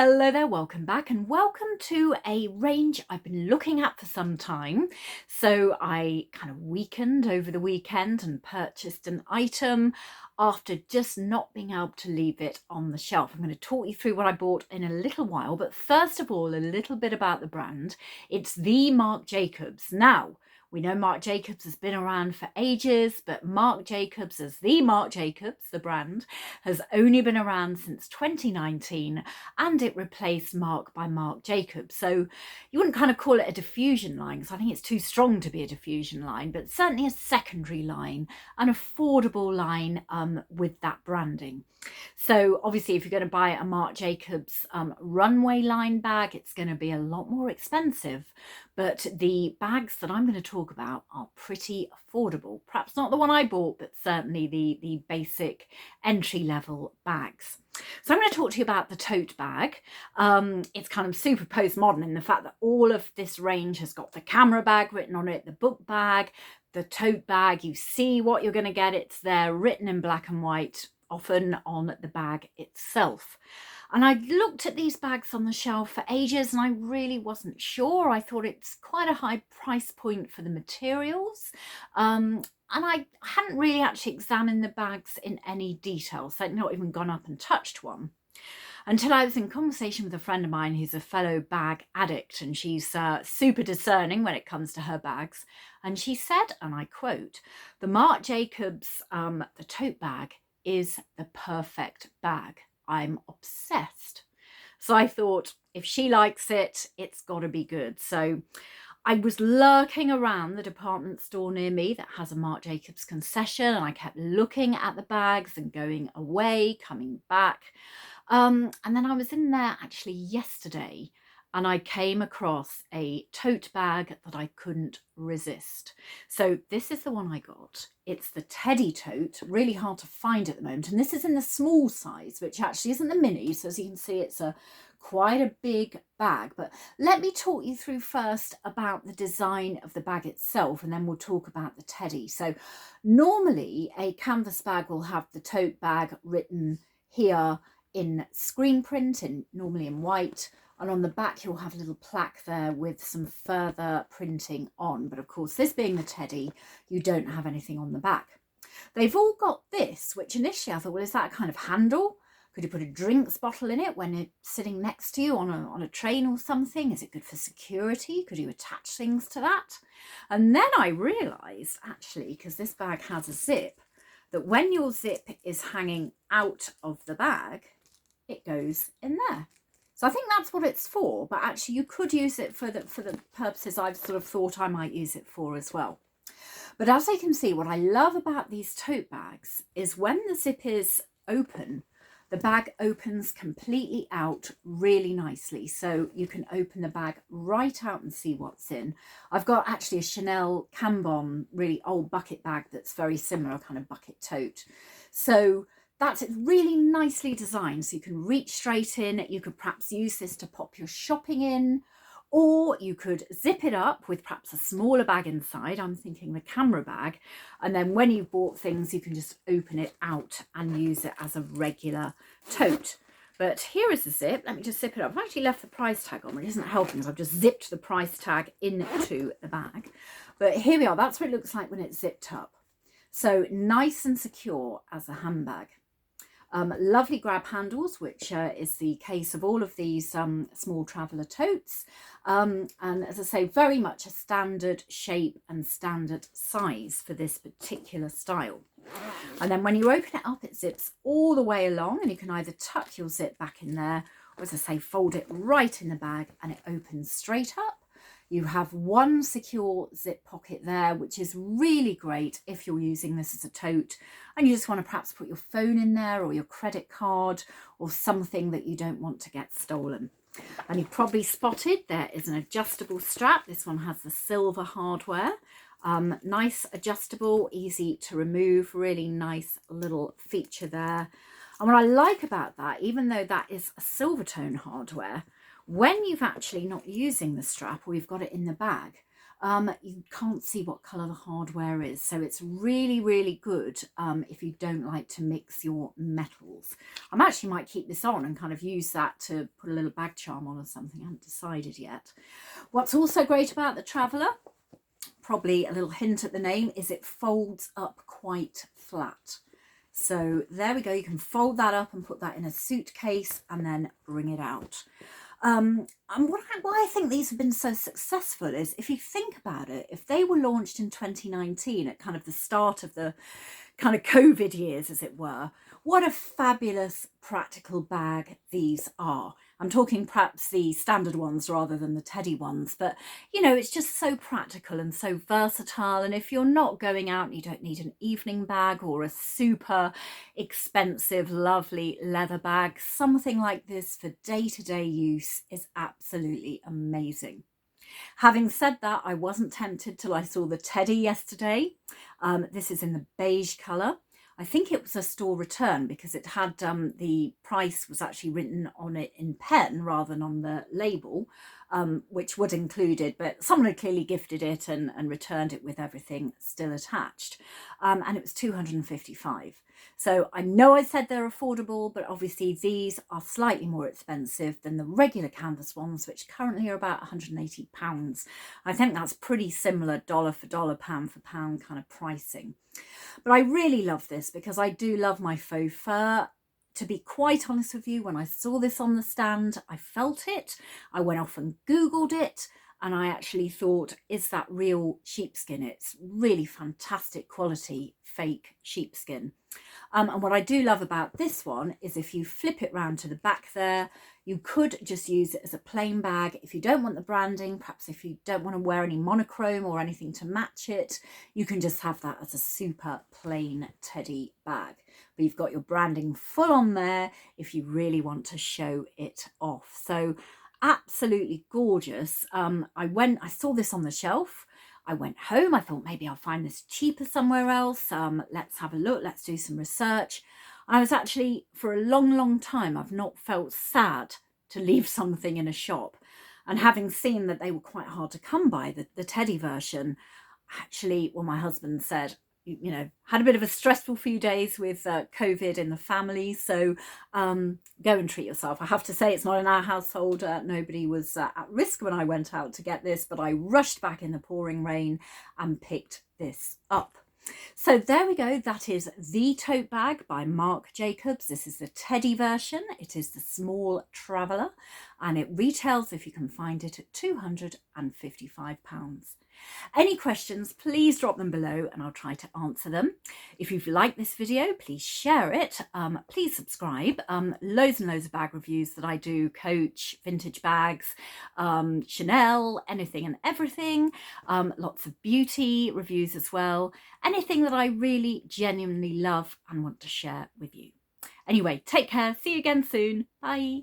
Hello there, welcome back and welcome to a range I've been looking at for some time. So I kind of weakened over the weekend and purchased an item after just not being able to leave it on the shelf. I'm going to talk you through what I bought in a little while, but first of all, a little bit about the brand. It's the Marc Jacobs. Now, we know Marc Jacobs has been around for ages, but Marc Jacobs as the Marc Jacobs, the brand, has only been around since 2019, and it replaced Marc by Marc Jacobs. So you wouldn't kind of call it a diffusion line, because I think it's too strong to be a diffusion line, but certainly a secondary line, an affordable line with that branding. So obviously if you're going to buy a Marc Jacobs runway line bag, it's going to be a lot more expensive, but the bags that I'm going to talk about are pretty affordable. Perhaps not the one I bought, but certainly the basic entry-level bags. So I'm going to talk to you about the tote bag. It's kind of super postmodern in the fact that all of this range has got the camera bag written on it, the book bag, the tote bag. You see what you're going to get. It's there written in black and white, often on the bag itself. And I looked at these bags on the shelf for ages and I really wasn't sure. I thought it's quite a high price point for the materials. And I hadn't really actually examined the bags in any detail, so I'd not even gone up and touched one until I was in conversation with a friend of mine who's a fellow bag addict, and she's super discerning when it comes to her bags. And she said, and I quote, "The Marc Jacobs, the tote bag is the perfect bag. I'm obsessed." So I thought, if she likes it, it's got to be good. So I was lurking around the department store near me that has a Marc Jacobs concession, and I kept looking at the bags and going away, coming back. And then I was in there actually yesterday and I came across a tote bag that I couldn't resist. So this is the one I got. It's the Teddy tote, really hard to find at the moment. And this is in the small size, which actually isn't the mini. So as you can see, it's quite a big bag. But let me talk you through first about the design of the bag itself, and then we'll talk about the Teddy. So normally a canvas bag will have the tote bag written here in screen print, normally in white, and on the back you'll have a little plaque there with some further printing on. But of course, this being the Teddy, you don't have anything on the back. They've all got this, which initially I thought, well, is that a kind of handle? Could you put a drinks bottle in it when it's sitting next to you on a train or something? Is it good for security? Could you attach things to that? And then I realised, actually, because this bag has a zip, that when your zip is hanging out of the bag, it goes in there. So I think that's what it's for, but actually you could use it for the purposes I've sort of thought I might use it for as well. But as you can see, what I love about these tote bags is when the zip is open, the bag opens completely out really nicely. So you can open the bag right out and see what's in. I've got actually a Chanel Cambon, really old bucket bag that's very similar, kind of bucket tote. So that's really nicely designed. So you can reach straight in. You could perhaps use this to pop your shopping in, or you could zip it up with perhaps a smaller bag inside. I'm thinking the camera bag. And then when you've bought things, you can just open it out and use it as a regular tote. But here is the zip. Let me just zip it up. I've actually left the price tag on, which isn't helping, so I've just zipped the price tag into the bag. But here we are. That's what it looks like when it's zipped up. So nice and secure as a handbag. Lovely grab handles, which is the case of all of these small traveller totes. And as I say, very much a standard shape and standard size for this particular style. And then when you open it up, it zips all the way along, and you can either tuck your zip back in there, or as I say, fold it right in the bag and it opens straight up. You have one secure zip pocket there, which is really great if you're using this as a tote and you just want to perhaps put your phone in there or your credit card or something that you don't want to get stolen. And you've probably spotted there is an adjustable strap. This one has the silver hardware. Nice adjustable, easy to remove, really nice little feature there. And what I like about that, even though that is a silver tone hardware, when you've actually not using the strap or you've got it in the bag You can't see what colour the hardware is, so it's really, really good if you don't like to mix your metals. I actually might keep this on and kind of use that to put a little bag charm on or something. I haven't decided yet. What's also great about the Traveller, probably a little hint at the name, is it folds up quite flat. So there we go, you can fold that up and put that in a suitcase and then bring it out. And why I think these have been so successful is, if you think about it, if they were launched in 2019 at kind of the start of the kind of COVID years, as it were, what a fabulous practical bag these are. I'm talking perhaps the standard ones rather than the teddy ones, but you know, it's just so practical and so versatile. And if you're not going out and you don't need an evening bag or a super expensive, lovely leather bag, something like this for day-to-day use is absolutely amazing. Having said that, I wasn't tempted till I saw the teddy yesterday. This is in the beige colour. I think it was a store return because it had the price was actually written on it in pen rather than on the label, which would include it, but someone had clearly gifted it and returned it with everything still attached. And it was £255. So I know I said they're affordable, but obviously these are slightly more expensive than the regular canvas ones, which currently are about £180. I think that's pretty similar dollar for dollar, pound for pound kind of pricing. But I really love this because I do love my faux fur. To be quite honest with you, when I saw this on the stand, I felt it. I went off and Googled it, and I actually thought, is that real sheepskin? It's really fantastic quality fake sheepskin. And what I do love about this one is if you flip it round to the back there, you could just use it as a plain bag. If you don't want the branding, perhaps if you don't want to wear any monochrome or anything to match it, you can just have that as a super plain teddy bag. But you've got your branding full on there if you really want to show it off. So absolutely gorgeous. I saw this on the shelf. I went home, I thought maybe I'll find this cheaper somewhere else. Let's have a look, let's do some research. I was actually, for a long, long time, I've not felt sad to leave something in a shop. And having seen that they were quite hard to come by, the teddy version, actually, well, my husband said, you know, had a bit of a stressful few days with COVID in the family. So go and treat yourself. I have to say, it's not in our household. Nobody was at risk when I went out to get this, but I rushed back in the pouring rain and picked this up. So there we go. That is the tote bag by Marc Jacobs. This is the teddy version. It is the small Traveller, and it retails, if you can find it, at £255. Any questions, please drop them below and I'll try to answer them. If you've liked this video, please share it. Please subscribe. Loads and loads of bag reviews that I do, Coach, vintage bags, Chanel, anything and everything. Lots of beauty reviews as well. Anything that I really genuinely love and want to share with you. Anyway, take care. See you again soon. Bye.